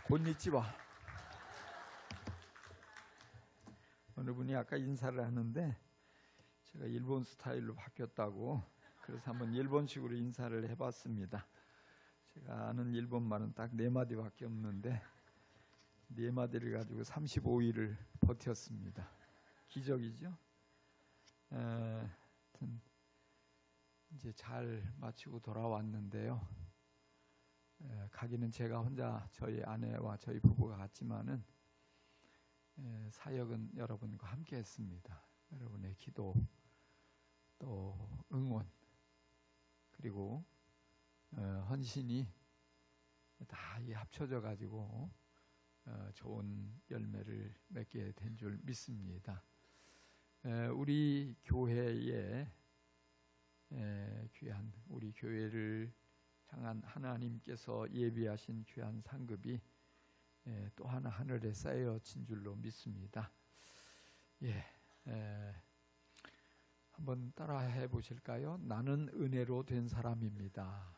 곤니치와. 어느 분이 아까 인사를 하는데 제가 일본 스타일로 바뀌었다고 그래서 한번 일본식으로 인사를 해봤습니다. 제가 아는 일본 말은 딱 4마디밖에 없는데 4마디를 가지고 35일을 버텼습니다. 기적이죠. 하여튼 이제 잘 마치고 돌아왔는데요. 가기는 제가 혼자 저희 아내와 저희 부부가 갔지만은 사역은 여러분과 함께 했습니다. 여러분의 기도 또 응원 그리고 헌신이 다 합쳐져 가지고 좋은 열매를 맺게 된 줄 믿습니다. 우리 교회에 귀한 우리 교회를 향한 하나님께서 예비하신 귀한 상급이 또 하나 하늘에 쌓여진 줄로 믿습니다. 한번 따라해 보실까요? 나는 은혜로 된 사람입니다.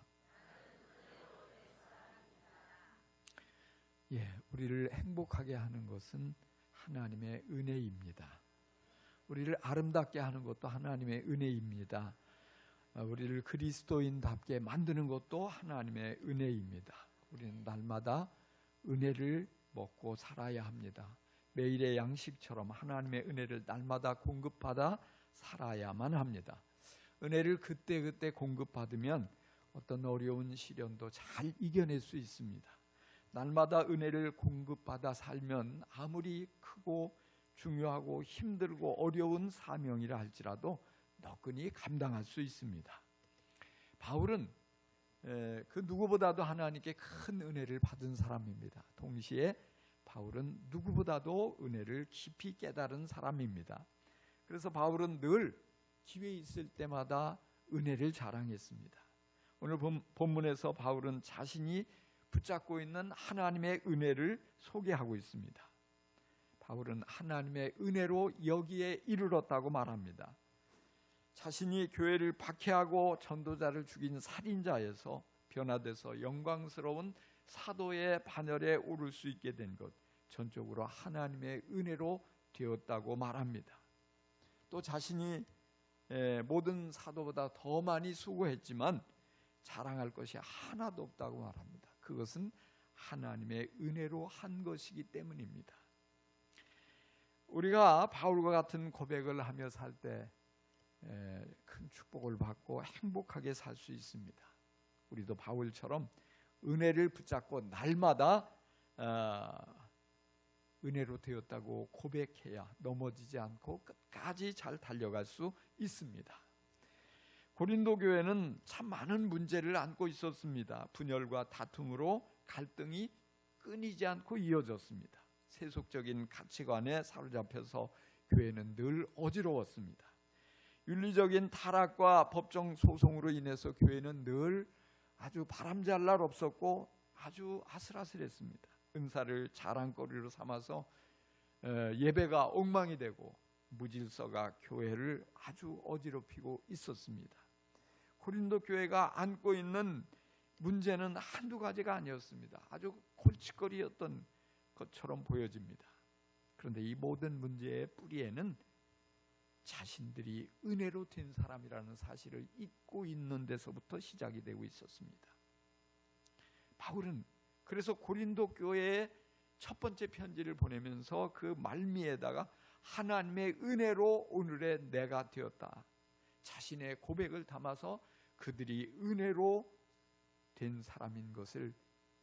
우리를 행복하게 하는 것은 하나님의 은혜입니다. 우리를 아름답게 하는 것도 하나님의 은혜입니다. 우리를 그리스도인답게 만드는 것도 하나님의 은혜입니다. 우리는 날마다 은혜를 먹고 살아야 합니다. 매일의 양식처럼 하나님의 은혜를 날마다 공급받아 살아야만 합니다. 은혜를 그때그때 공급받으면 어떤 어려운 시련도 잘 이겨낼 수 있습니다. 날마다 은혜를 공급받아 살면 아무리 크고 중요하고 힘들고 어려운 사명이라 할지라도 너끈히 감당할 수 있습니다. 바울은 그 누구보다도 하나님께 큰 은혜를 받은 사람입니다. 동시에 바울은 누구보다도 은혜를 깊이 깨달은 사람입니다. 그래서 바울은 늘 기회 있을 때마다 은혜를 자랑했습니다. 오늘 본문에서 바울은 자신이 붙잡고 있는 하나님의 은혜를 소개하고 있습니다. 바울은 하나님의 은혜로 여기에 이르렀다고 말합니다. 자신이 교회를 박해하고 전도자를 죽인 살인자에서 변화돼서 영광스러운 사도의 반열에 오를 수 있게 된 것, 전적으로 하나님의 은혜로 되었다고 말합니다. 또 자신이 모든 사도보다 더 많이 수고했지만 자랑할 것이 하나도 없다고 말합니다. 그것은 하나님의 은혜로 한 것이기 때문입니다. 우리가 바울과 같은 고백을 하며 살 때 큰 축복을 받고 행복하게 살 수 있습니다. 우리도 바울처럼 은혜를 붙잡고 날마다 은혜로 되었다고 고백해야 넘어지지 않고 끝까지 잘 달려갈 수 있습니다. 고린도 교회는 참 많은 문제를 안고 있었습니다. 분열과 다툼으로 갈등이 끊이지 않고 이어졌습니다. 세속적인 가치관에 사로잡혀서 교회는 늘 어지러웠습니다. 윤리적인 타락과 법정 소송으로 인해서 교회는 늘 아주 바람잘 날 없었고 아주 아슬아슬했습니다. 은사를 자랑거리로 삼아서 예배가 엉망이 되고 무질서가 교회를 아주 어지럽히고 있었습니다. 고린도 교회가 안고 있는 문제는 한두 가지가 아니었습니다. 아주 골칫거리였던 것처럼 보여집니다. 그런데 이 모든 문제의 뿌리에는 자신들이 은혜로 된 사람이라는 사실을 잊고 있는 데서부터 시작이 되고 있었습니다. 바울은 그래서 고린도 교회에 첫 번째 편지를 보내면서 그 말미에다가 하나님의 은혜로 오늘의 내가 되었다, 자신의 고백을 담아서 그들이 은혜로 된 사람인 것을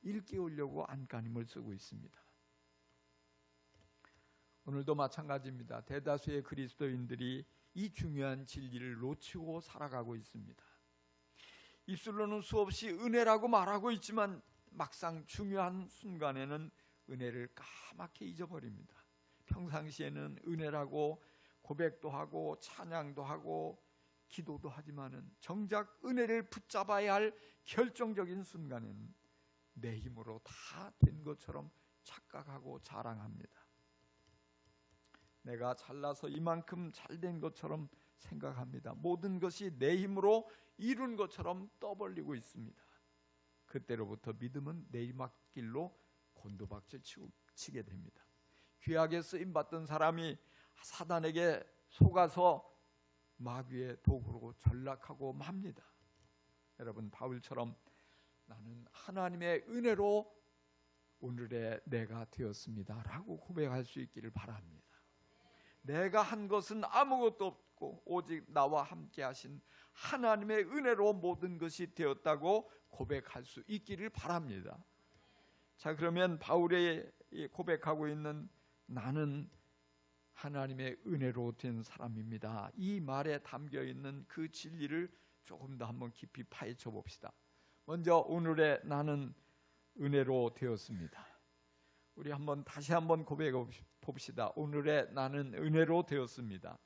일깨우려고 안간힘을 쓰고 있습니다. 오늘도 마찬가지입니다. 대다수의 그리스도인들이 이 중요한 진리를 놓치고 살아가고 있습니다. 입술로는 수없이 은혜라고 말하고 있지만 막상 중요한 순간에는 은혜를 까맣게 잊어버립니다. 평상시에는 은혜라고 고백도 하고 찬양도 하고 기도도 하지만은 정작 은혜를 붙잡아야 할 결정적인 순간에는 내 힘으로 다 된 것처럼 착각하고 자랑합니다. 내가 잘나서 이만큼 잘된 것처럼 생각합니다. 모든 것이 내 힘으로 이룬 것처럼 떠벌리고 있습니다. 그때로부터 믿음은 내리막길로 곤두박질 치게 됩니다. 귀하게 쓰임받던 사람이 사단에게 속아서 마귀의 도구로 전락하고 맙니다. 여러분, 바울처럼 나는 하나님의 은혜로 오늘의 내가 되었습니다 라고 고백할 수 있기를 바랍니다. 내가 한 것은 아무것도 없고 오직 나와 함께 하신 하나님의 은혜로 모든 것이 되었다고 고백할 수 있기를 바랍니다. 자, 그러면 바울이 고백하고 있는 나는 하나님의 은혜로 된 사람입니다, 이 말에 담겨 있는 그 진리를 조금 더 한번 깊이 파헤쳐 봅시다. 먼저 오늘의 나는 은혜로 되었습니다. 우리 다시 한번 고백해 봅시다. 오늘의 나는 은혜로 되었습니다.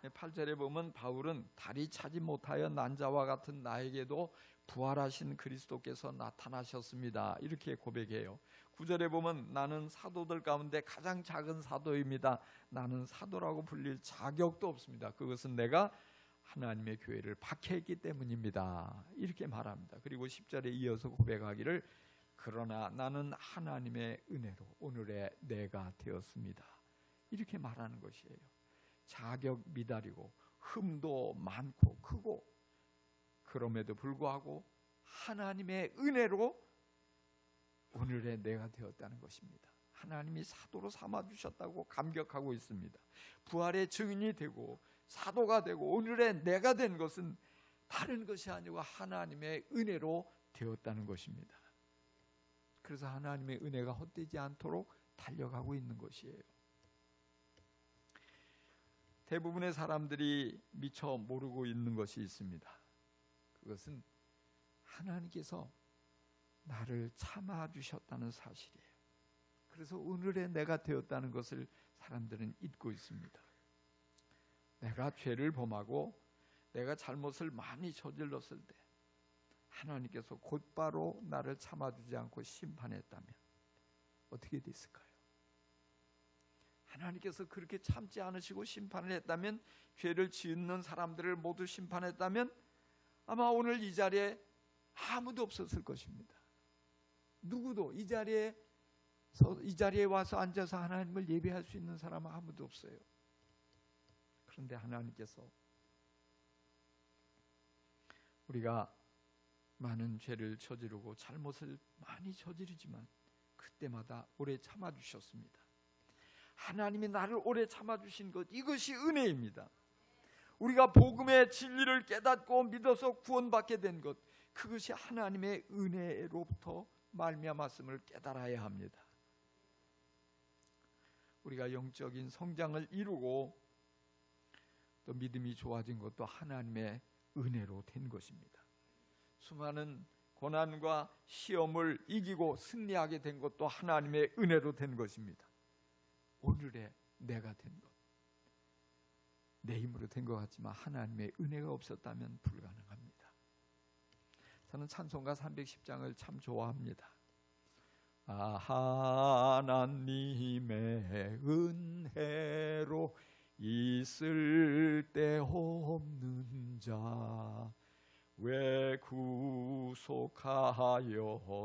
8절에 보면 바울은 달이 차지 못하여 난 자와 같은 나에게도 부활하신 그리스도께서 나타나셨습니다, 이렇게 고백해요. 9절에 보면 나는 사도들 가운데 가장 작은 사도입니다. 나는 사도라고 불릴 자격도 없습니다. 그것은 내가 하나님의 교회를 박해했기 때문입니다, 이렇게 말합니다. 그리고 10절에 이어서 고백하기를 그러나 나는 하나님의 은혜로 오늘의 내가 되었습니다, 이렇게 말하는 것이에요. 자격 미달이고 흠도 많고 크고 그럼에도 불구하고 하나님의 은혜로 오늘의 내가 되었다는 것입니다. 하나님이 사도로 삼아주셨다고 감격하고 있습니다. 부활의 증인이 되고 사도가 되고 오늘의 내가 된 것은 다른 것이 아니고 하나님의 은혜로 되었다는 것입니다. 그래서 하나님의 은혜가 헛되지 않도록 달려가고 있는 것이에요. 대부분의 사람들이 미처 모르고 있는 것이 있습니다. 그것은 하나님께서 나를 참아주셨다는 사실이에요. 그래서 오늘의 내가 되었다는 것을 사람들은 잊고 있습니다. 내가 죄를 범하고 내가 잘못을 많이 저질렀을 때 하나님께서 곧바로 나를 참아주지 않고 심판했다면 어떻게 됐을까요? 하나님께서 그렇게 참지 않으시고 심판을 했다면, 죄를 짓는 사람들을 모두 심판했다면 아마 오늘 이 자리에 아무도 없었을 것입니다. 누구도 이 자리에 와서 앉아서 하나님을 예배할 수 있는 사람은 아무도 없어요. 그런데 하나님께서 우리가 많은 죄를 저지르고 잘못을 많이 저지르지만 그때마다 오래 참아주셨습니다. 하나님이 나를 오래 참아주신 것, 이것이 은혜입니다. 우리가 복음의 진리를 깨닫고 믿어서 구원받게 된 것, 그것이 하나님의 은혜로부터 말미암았음을 깨달아야 합니다. 우리가 영적인 성장을 이루고 또 믿음이 좋아진 것도 하나님의 은혜로 된 것입니다. 수많은 고난과 시험을 이기고 승리하게 된 것도 하나님의 은혜로 된 것입니다. 오늘의 내가 된 것, 내 힘으로 된 것 같지만 하나님의 은혜가 없었다면 불가능합니다. 저는 찬송가 310장을 참 좋아합니다. 하나님의 은혜로 있을 데 없는 자 왜 구속하여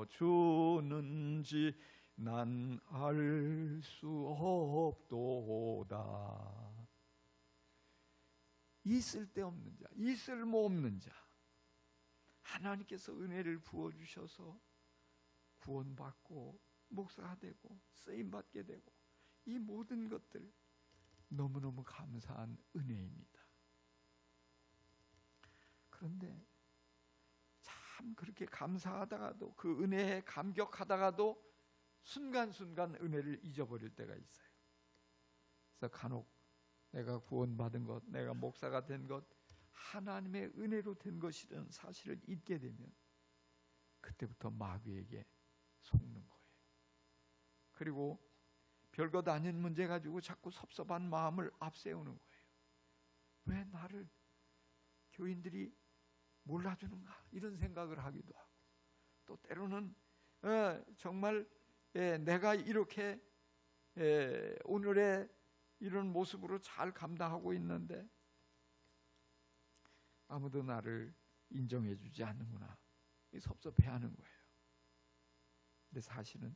주는지 난 알 수 없도다. 있을 데 없는 자, 있을모 없는 자, 하나님께서 은혜를 부어주셔서 구원받고 목사가 되고 쓰임받게 되고, 이 모든 것들 너무너무 감사한 은혜입니다. 그런데 참 그렇게 감사하다가도, 그 은혜에 감격하다가도 순간순간 은혜를 잊어버릴 때가 있어요. 그래서 간혹 내가 구원받은 것, 내가 목사가 된 것, 하나님의 은혜로 된 것이라는 사실을 잊게 되면 그때부터 마귀에게 속는 거예요. 그리고 별것 아닌 문제 가지고 자꾸 섭섭한 마음을 앞세우는 거예요. 왜 나를 교인들이 몰라주는가, 이런 생각을 하기도 하고, 또 때로는 정말 내가 이렇게 오늘의 이런 모습으로 잘 감당하고 있는데 아무도 나를 인정해 주지 않는구나, 섭섭해하는 거예요. 근데 사실은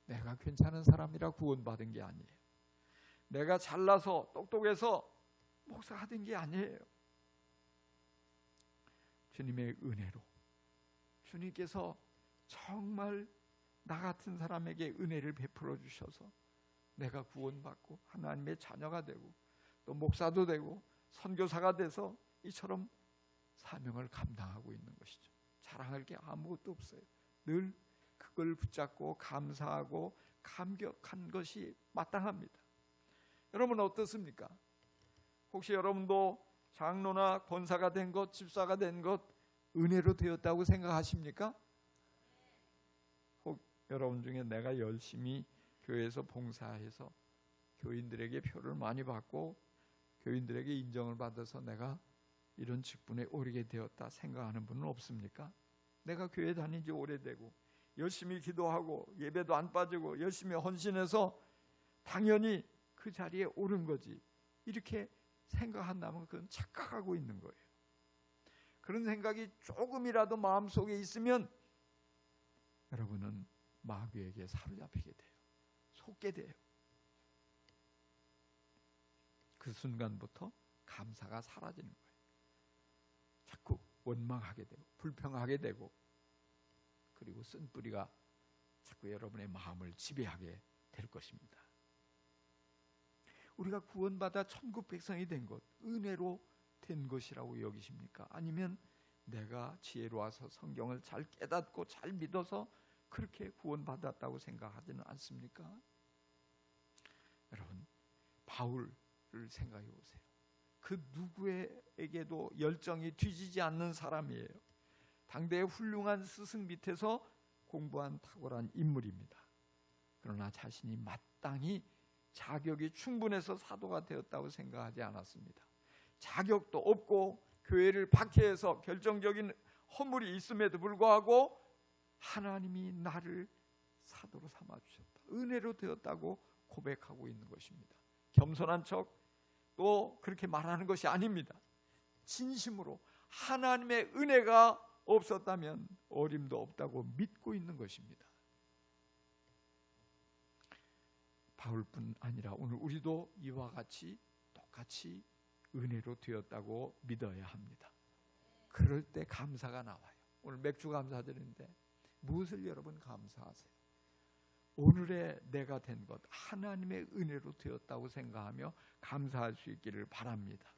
내가 괜찮은 사람이라 구원받은 게 아니에요. 내가 잘나서 똑똑해서 목사가 된 게 아니에요. 주님의 은혜로, 주님께서 정말 나 같은 사람에게 은혜를 베풀어 주셔서 내가 구원받고 하나님의 자녀가 되고 또 목사도 되고 선교사가 돼서 이처럼 사명을 감당하고 있는 것이죠. 자랑할 게 아무것도 없어요. 늘 그걸 붙잡고 감사하고 감격한 것이 마땅합니다. 여러분 어떻습니까? 혹시 여러분도 장로나 권사가 된 것, 집사가 된 것 은혜로 되었다고 생각하십니까? 혹 여러분 중에 내가 열심히 교회에서 봉사해서 교인들에게 표를 많이 받고 교인들에게 인정을 받아서 내가 이런 직분에 오르게 되었다 생각하는 분은 없습니까? 내가 교회 다닌 지 오래되고 열심히 기도하고 예배도 안 빠지고 열심히 헌신해서 당연히 그 자리에 오른 거지, 이렇게 생각한다면 그건 착각하고 있는 거예요. 그런 생각이 조금이라도 마음속에 있으면 여러분은 마귀에게 사로잡히게 돼요. 속게 돼요. 그 순간부터 감사가 사라지는 거예요. 자꾸 원망하게 되고 불평하게 되고, 그리고 쓴뿌리가 자꾸 여러분의 마음을 지배하게 될 것입니다. 우리가 구원받아 천국 백성이 된 것, 은혜로 된 것이라고 여기십니까? 아니면 내가 지혜로워서 성경을 잘 깨닫고 잘 믿어서 그렇게 구원받았다고 생각하지는 않습니까? 여러분, 바울을 생각해 보세요. 그 누구에게도 열정이 뒤지지 않는 사람이에요. 당대의 훌륭한 스승 밑에서 공부한 탁월한 인물입니다. 그러나 자신이 마땅히 자격이 충분해서 사도가 되었다고 생각하지 않았습니다. 자격도 없고 교회를 박해해서 결정적인 허물이 있음에도 불구하고 하나님이 나를 사도로 삼아주셨다, 은혜로 되었다고 고백하고 있는 것입니다. 겸손한 척 또 그렇게 말하는 것이 아닙니다. 진심으로 하나님의 은혜가 없었다면 어림도 없다고 믿고 있는 것입니다. 바울뿐 아니라 오늘 우리도 이와 같이 똑같이 은혜로 되었다고 믿어야 합니다. 그럴 때 감사가 나와요. 오늘 맥주 감사드리는데 무엇을 여러분 감사하세요? 오늘의 내가 된 것, 하나님의 은혜로 되었다고 생각하며 감사할 수 있기를 바랍니다.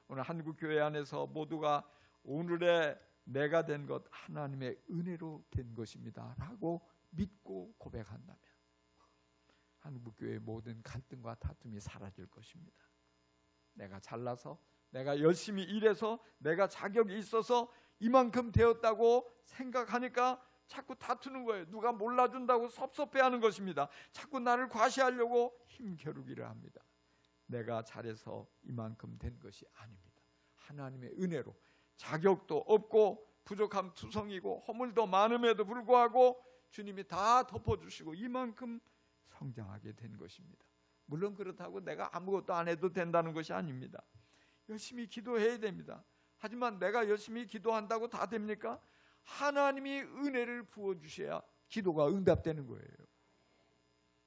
오늘 한국교회 안에서 모두가 오늘의 내가 된 것 하나님의 은혜로 된 것입니다 라고 믿고 고백한다면 한국교회의 모든 갈등과 다툼이 사라질 것입니다. 내가 잘나서, 내가 열심히 일해서, 내가 자격이 있어서 이만큼 되었다고 생각하니까 자꾸 다투는 거예요. 누가 몰라준다고 섭섭해하는 것입니다. 자꾸 나를 과시하려고 힘겨루기를 합니다. 내가 잘해서 이만큼 된 것이 아닙니다. 하나님의 은혜로 자격도 없고 부족함 투성이고 허물도 많음에도 불구하고 주님이 다 덮어주시고 이만큼 성장하게 된 것입니다. 물론 그렇다고 내가 아무것도 안 해도 된다는 것이 아닙니다. 열심히 기도해야 됩니다. 하지만 내가 열심히 기도한다고 다 됩니까? 하나님이 은혜를 부어주셔야 기도가 응답되는 거예요.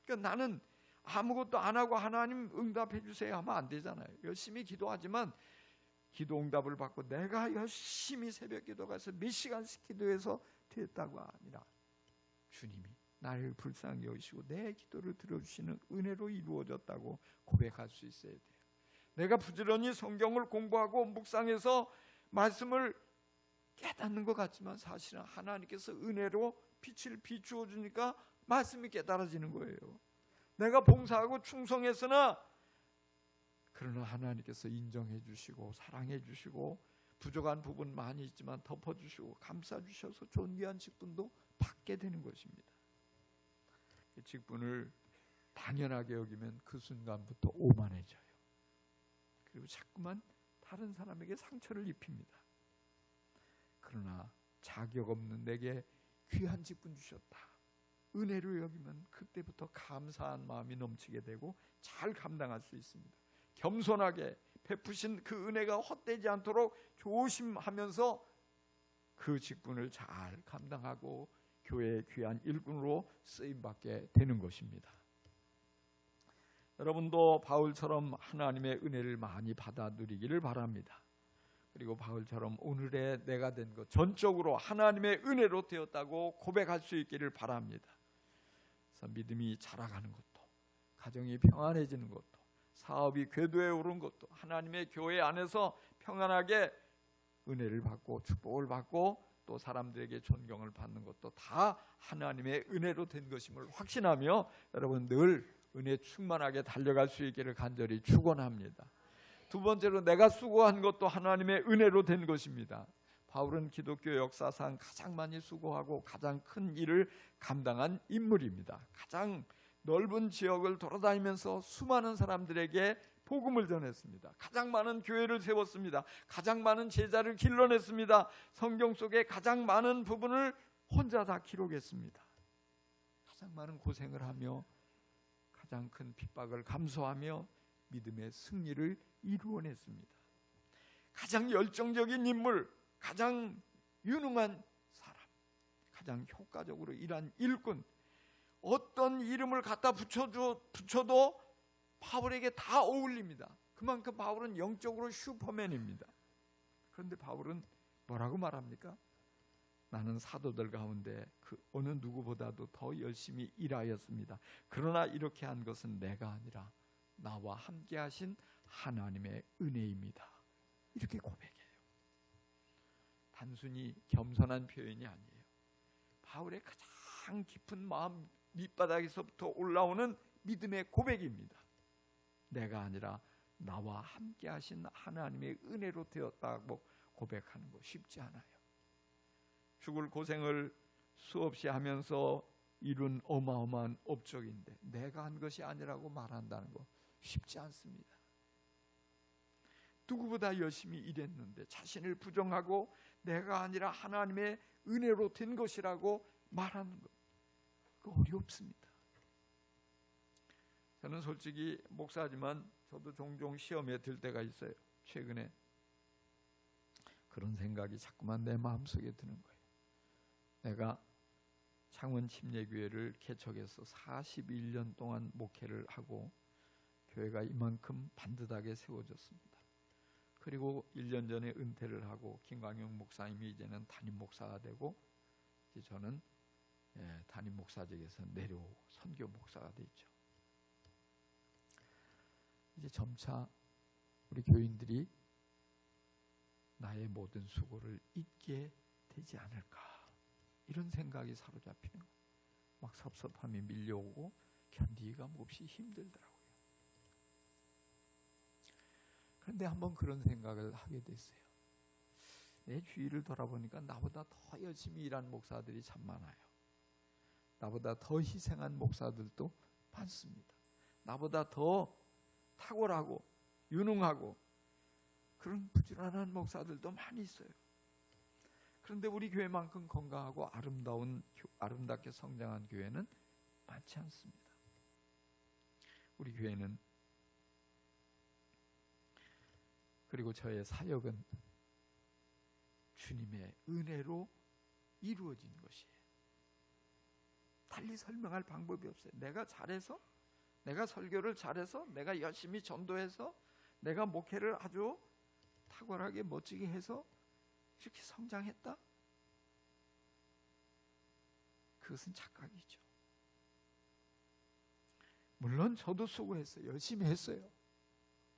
그러니까 나는 아무것도 안 하고 하나님 응답해 주세요 하면 안 되잖아요. 열심히 기도하지만 기도 응답을 받고 내가 열심히 새벽 기도 가서 몇 시간씩 기도해서 됐다고가 아니라 주님이 나를 불쌍히 여기시고 내 기도를 들어주시는 은혜로 이루어졌다고 고백할 수 있어야 돼요. 내가 부지런히 성경을 공부하고 묵상해서 말씀을 깨닫는 것 같지만 사실은 하나님께서 은혜로 빛을 비추어 주니까 말씀이 깨달아지는 거예요. 내가 봉사하고 충성했으나 그러나 하나님께서 인정해 주시고 사랑해 주시고 부족한 부분 많이 있지만 덮어주시고 감싸주셔서 존귀한 직분도 받게 되는 것입니다. 이 직분을 당연하게 여기면 그 순간부터 오만해져요. 그리고 자꾸만 다른 사람에게 상처를 입힙니다. 그러나 자격 없는 내게 귀한 직분 주셨다, 은혜로 여기면 그때부터 감사한 마음이 넘치게 되고 잘 감당할 수 있습니다. 겸손하게 베푸신 그 은혜가 헛되지 않도록 조심하면서 그 직분을 잘 감당하고 교회의 귀한 일꾼으로 쓰임받게 되는 것입니다. 여러분도 바울처럼 하나님의 은혜를 많이 받아 누리기를 바랍니다. 그리고 바울처럼 오늘의 내가 된 것 전적으로 하나님의 은혜로 되었다고 고백할 수 있기를 바랍니다. 그래서 믿음이 자라가는 것도, 가정이 평안해지는 것도, 사업이 궤도에 오른 것도, 하나님의 교회 안에서 평안하게 은혜를 받고 축복을 받고 또 사람들에게 존경을 받는 것도 다 하나님의 은혜로 된 것임을 확신하며 여러분 늘 은혜 충만하게 달려갈 수 있기를 간절히 축원합니다. 두 번째로 내가 수고한 것도 하나님의 은혜로 된 것입니다. 바울은 기독교 역사상 가장 많이 수고하고 가장 큰 일을 감당한 인물입니다. 가장 넓은 지역을 돌아다니면서 수많은 사람들에게 복음을 전했습니다. 가장 많은 교회를 세웠습니다. 가장 많은 제자를 길러냈습니다. 성경 속에 가장 많은 부분을 혼자 다 기록했습니다. 가장 많은 고생을 하며 가장 큰 핍박을 감수하며 믿음의 승리를 이루어냈습니다. 가장 열정적인 인물, 가장 유능한 사람, 가장 효과적으로 일한 일꾼, 어떤 이름을 갖다 붙여도 바울에게 다 어울립니다. 그만큼 바울은 영적으로 슈퍼맨입니다. 그런데 바울은 뭐라고 말합니까? 나는 사도들 가운데 그 어느 누구보다도 더 열심히 일하였습니다. 그러나 이렇게 한 것은 내가 아니라 나와 함께 하신 하나님의 은혜입니다. 이렇게 고백해요. 단순히 겸손한 표현이 아니에요. 바울의 가장 깊은 마음 밑바닥에서부터 올라오는 믿음의 고백입니다. 내가 아니라 나와 함께 하신 하나님의 은혜로 되었다고 고백하는 거 쉽지 않아요. 죽을 고생을 수없이 하면서 이룬 어마어마한 업적인데 내가 한 것이 아니라고 말한다는 거 쉽지 않습니다. 누구보다 열심히 일했는데 자신을 부정하고 내가 아니라 하나님의 은혜로 된 것이라고 말하는 것, 그거 어렵습니다. 저는 솔직히 목사지만 저도 종종 시험에 들 때가 있어요. 최근에 그런 생각이 자꾸만 내 마음속에 드는 거예요. 내가 창원 침례교회를 개척해서 41년 동안 목회를 하고 교회가 이만큼 반듯하게 세워졌습니다. 그리고 1년 전에 은퇴를 하고 김광영 목사님이 이제는 담임 목사가 되고 이제 저는 담임 목사직에서 내려오고 선교 목사가 됐죠. 이제 점차 우리 교인들이 나의 모든 수고를 잊게 되지 않을까 이런 생각이 사로잡히는 거예요. 막 섭섭함이 밀려오고 견디기가 몹시 힘들더라고요. 그런데 한번 그런 생각을 하게 됐어요. 내 주위를 돌아보니까 나보다 더 열심히 일한 목사들이 참 많아요. 나보다 더 희생한 목사들도 많습니다. 나보다 더 탁월하고 유능하고 그런 부지런한 목사들도 많이 있어요. 그런데 우리 교회만큼 건강하고 아름답게 성장한 교회는 많지 않습니다. 우리 교회는 그리고 저의 사역은 주님의 은혜로 이루어진 것이에요. 달리 설명할 방법이 없어요. 내가 잘해서, 내가 설교를 잘해서, 내가 열심히 전도해서, 내가 목회를 아주 탁월하게 멋지게 해서 이렇게 성장했다? 그것은 착각이죠. 물론 저도 수고했어요. 열심히 했어요.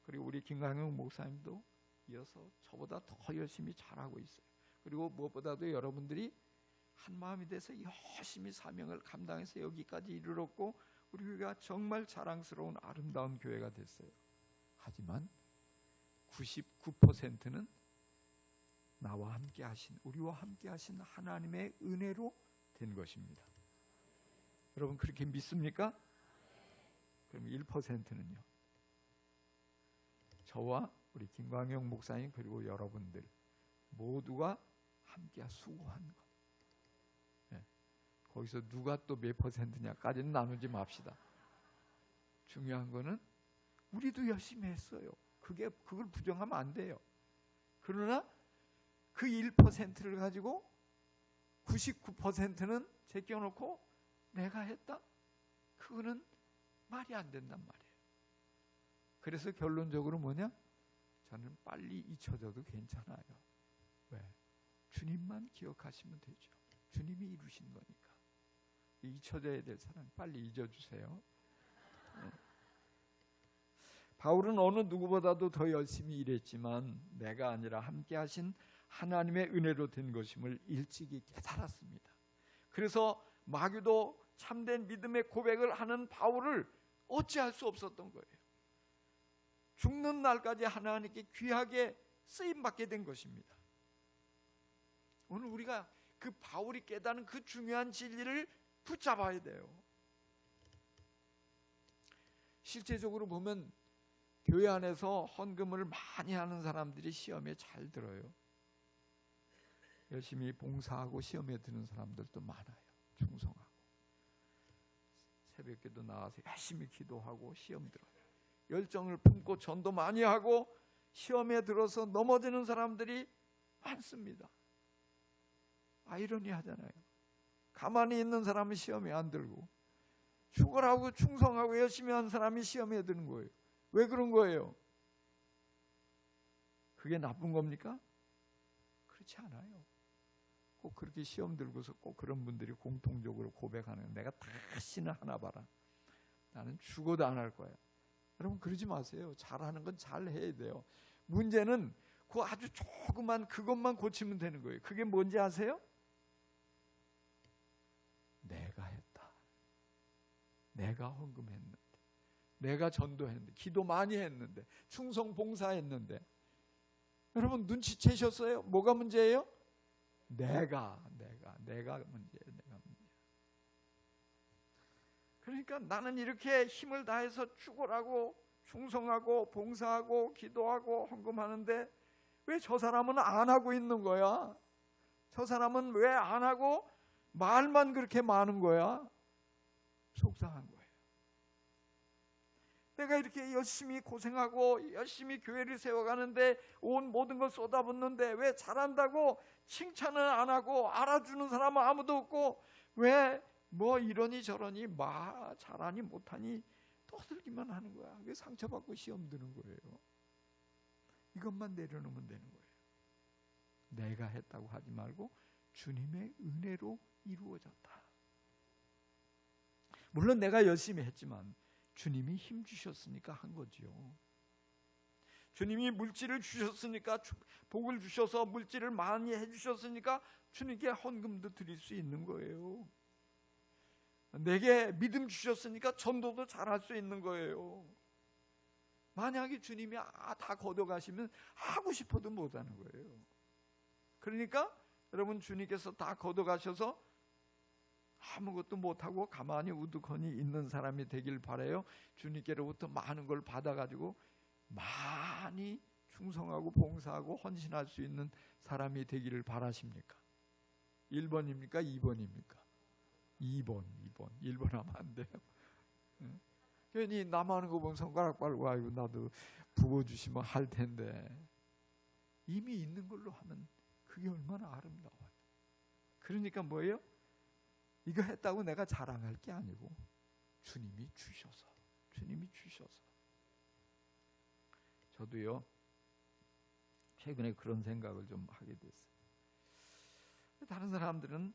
그리고 우리 김광영 목사님도 이어서 저보다 더 열심히 잘하고 있어요. 그리고 무엇보다도 여러분들이 한 마음이 돼서 열심히 사명을 감당해서 여기까지 이르렀고 우리 교회가 정말 자랑스러운 아름다운 교회가 됐어요. 하지만 99%는 나와 함께 하신, 우리와 함께 하신 하나님의 은혜로 된 것입니다. 여러분 그렇게 믿습니까? 그럼 1%는요. 저와 우리 김광영 목사님 그리고 여러분들 모두가 함께 수고한 것. 거기서 누가 또 몇 %냐까지는 나누지 맙시다. 중요한 거는 우리도 열심히 했어요. 그걸 부정하면 안 돼요. 그러나 그 1%를 가지고 99%는 제껴놓고 내가 했다? 그거는 말이 안 된단 말이에요. 그래서 결론적으로 뭐냐? 저는 빨리 잊혀져도 괜찮아요. 왜? 주님만 기억하시면 되죠. 주님이 이루신 거니까. 잊혀져야 될 사람 빨리 잊어주세요. 네. 바울은 어느 누구보다도 더 열심히 일했지만 내가 아니라 함께 하신 하나님의 은혜로 된 것임을 일찍이 깨달았습니다. 그래서 마귀도 참된 믿음의 고백을 하는 바울을 어찌할 수 없었던 거예요. 죽는 날까지 하나님께 귀하게 쓰임받게 된 것입니다. 오늘 우리가 그 바울이 깨닫는 그 중요한 진리를 붙잡아야 돼요. 실제적으로 보면 교회 안에서 헌금을 많이 하는 사람들이 시험에 잘 들어요. 열심히 봉사하고 시험에 드는 사람들도 많아요. 충성하고 새벽에도 나와서 열심히 기도하고 시험 들어요. 열정을 품고 전도 많이 하고 시험에 들어서 넘어지는 사람들이 많습니다. 아이러니하잖아요. 가만히 있는 사람은 시험에 안 들고 축월하고 충성하고 열심히 한 사람이 시험에 드는 거예요. 왜 그런 거예요? 그게 나쁜 겁니까? 그렇지 않아요. 꼭 그렇게 시험 들고서 꼭 그런 분들이 공통적으로 고백하는, 내가 다시는 하나 봐라, 나는 죽어도 안 할 거야. 여러분 그러지 마세요. 잘하는 건 잘 해야 돼요. 문제는 그 아주 조그만 그것만 고치면 되는 거예요. 그게 뭔지 아세요? 내가 했다. 내가 헌금했는데, 내가 전도했는데, 기도 많이 했는데, 충성 봉사했는데. 여러분 눈치채셨어요? 뭐가 문제예요? 내가 문제예요. 내가 문제. 그러니까 나는 이렇게 힘을 다해서 축월하고 충성하고 봉사하고 기도하고 헌금하는데 왜 저 사람은 안 하고 있는 거야? 저 사람은 왜 안 하고 말만 그렇게 많은 거야? 속상한 거예요. 내가 이렇게 열심히 고생하고 열심히 교회를 세워가는데 온 모든 걸 쏟아붓는데 왜 잘한다고 칭찬을 안 하고 알아주는 사람은 아무도 없고 왜 뭐 이러니 저러니 잘하니 못하니 떠들기만 하는 거야. 왜 상처받고 시험 드는 거예요? 이것만 내려놓으면 되는 거예요. 내가 했다고 하지 말고 주님의 은혜로 이루어졌다. 물론 내가 열심히 했지만 주님이 힘 주셨으니까 한 거지요. 주님이 물질을 주셨으니까, 복을 주셔서 물질을 많이 해주셨으니까 주님께 헌금도 드릴 수 있는 거예요. 내게 믿음 주셨으니까 전도도 잘할 수 있는 거예요. 만약에 주님이 다 걷어가시면 하고 싶어도 못하는 거예요. 그러니까 여러분 주님께서 다 걷어가셔서 아무것도 못하고 가만히 우두커니 있는 사람이 되길 바라요. 주님께로부터 많은 걸 받아가지고 많이 충성하고 봉사하고 헌신할 수 있는 사람이 되기를 바라십니까? 1번입니까? 2번입니까? 2번. 1번 하면 안 돼요. 괜히 남 하는 거 보면 손가락 빨고 아이고 나도 부어주시면 할 텐데, 이미 있는 걸로 하면 그게 얼마나 아름다워요. 그러니까 뭐예요? 이거 했다고 내가 자랑할 게 아니고 주님이 주셔서. 저도요 최근에 그런 생각을 좀 하게 됐어요. 다른 사람들은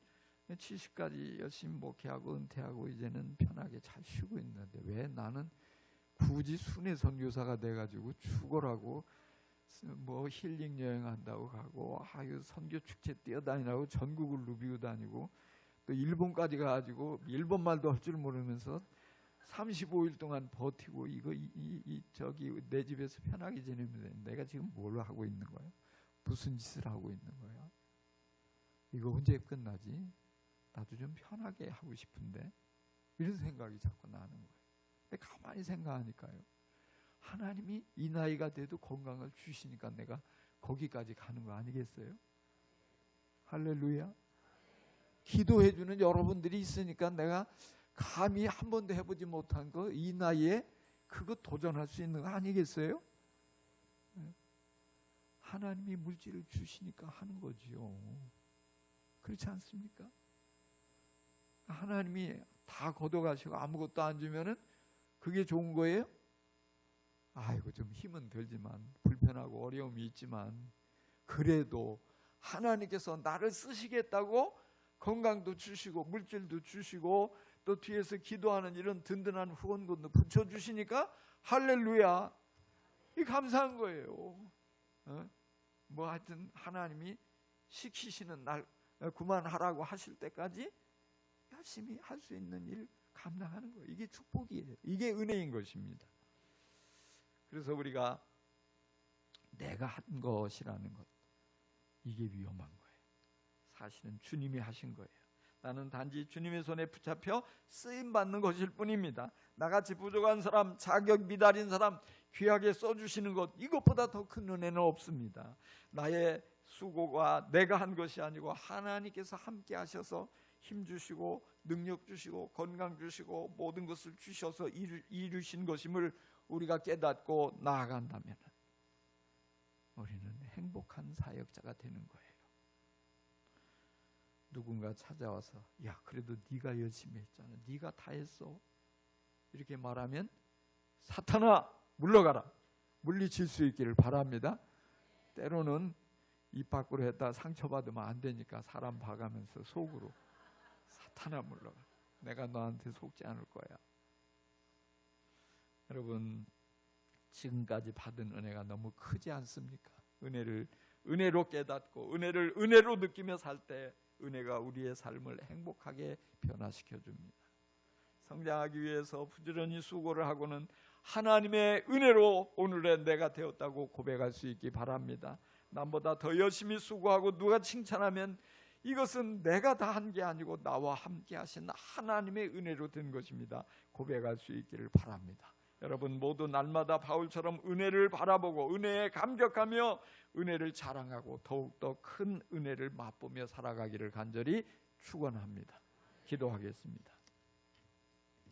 70까지 열심히 목회하고 은퇴하고 이제는 편하게 잘 쉬고 있는데 왜 나는 굳이 순회 선교사가 돼가지고 죽어라고 뭐 힐링 여행한다고 가고 선교 축제 뛰어다니라고 전국을 누비고 다니고 또 일본까지 가가지고 일본 말도 할 줄 모르면서 35일 동안 버티고 저기 내 집에서 편하게 지내면 돼. 내가 지금 뭘 하고 있는 거야? 무슨 짓을 하고 있는 거야? 이거 언제 끝나지? 나도 좀 편하게 하고 싶은데, 이런 생각이 자꾸 나는 거예요. 근데 가만히 생각하니까요, 하나님이 이 나이가 돼도 건강을 주시니까 내가 거기까지 가는 거 아니겠어요? 할렐루야. 기도해주는 여러분들이 있으니까 내가 감히 한 번도 해보지 못한 거 이 나이에 그거 도전할 수 있는 거 아니겠어요? 하나님이 물질을 주시니까 하는 거지요. 그렇지 않습니까? 하나님이 다 걷어가시고 아무것도 안 주면은 그게 좋은 거예요? 아이고 좀 힘은 들지만 불편하고 어려움이 있지만 그래도 하나님께서 나를 쓰시겠다고 건강도 주시고 물질도 주시고 또 뒤에서 기도하는 이런 든든한 후원금도 붙여주시니까 할렐루야, 이 감사한 거예요. 뭐 하여튼 하나님이 시키시는 날 그만하라고 하실 때까지 열심히 할 수 있는 일 감당하는 거예요. 이게 축복이에요. 이게 은혜인 것입니다. 그래서 우리가 내가 한 것이라는 것, 이게 위험한 거예요. 사실은 주님이 하신 거예요. 나는 단지 주님의 손에 붙잡혀 쓰임받는 것일 뿐입니다. 나같이 부족한 사람, 자격 미달인 사람 귀하게 써주시는 것, 이것보다 더 큰 은혜는 없습니다. 나의 수고가 내가 한 것이 아니고 하나님께서 함께 하셔서 힘 주시고 능력 주시고 건강 주시고 모든 것을 주셔서 이루신 것임을 우리가 깨닫고 나아간다면 우리는 행복한 사역자가 되는 거예요. 누군가 찾아와서 야 그래도 네가 열심히 했잖아, 네가 다 했어, 이렇게 말하면 사탄아 물러가라, 물리칠 수 있기를 바랍니다. 때로는 입 밖으로 했다 상처받으면 안 되니까 사람 봐가면서 속으로 사탄아 물러가, 내가 너한테 속지 않을 거야. 여러분 지금까지 받은 은혜가 너무 크지 않습니까? 은혜를 은혜로 깨닫고 은혜를 은혜로 느끼며 살 때 은혜가 우리의 삶을 행복하게 변화시켜 줍니다. 성장하기 위해서 부지런히 수고를 하고는 하나님의 은혜로 오늘의 내가 되었다고 고백할 수 있기 바랍니다. 남보다 더 열심히 수고하고 누가 칭찬하면 이것은 내가 다 한 게 아니고 나와 함께 하신 하나님의 은혜로 된 것입니다. 고백할 수 있기를 바랍니다. 여러분 모두 날마다 바울처럼 은혜를 바라보고 은혜에 감격하며 은혜를 자랑하고 더욱더 큰 은혜를 맛보며 살아가기를 간절히 축원합니다. 기도하겠습니다.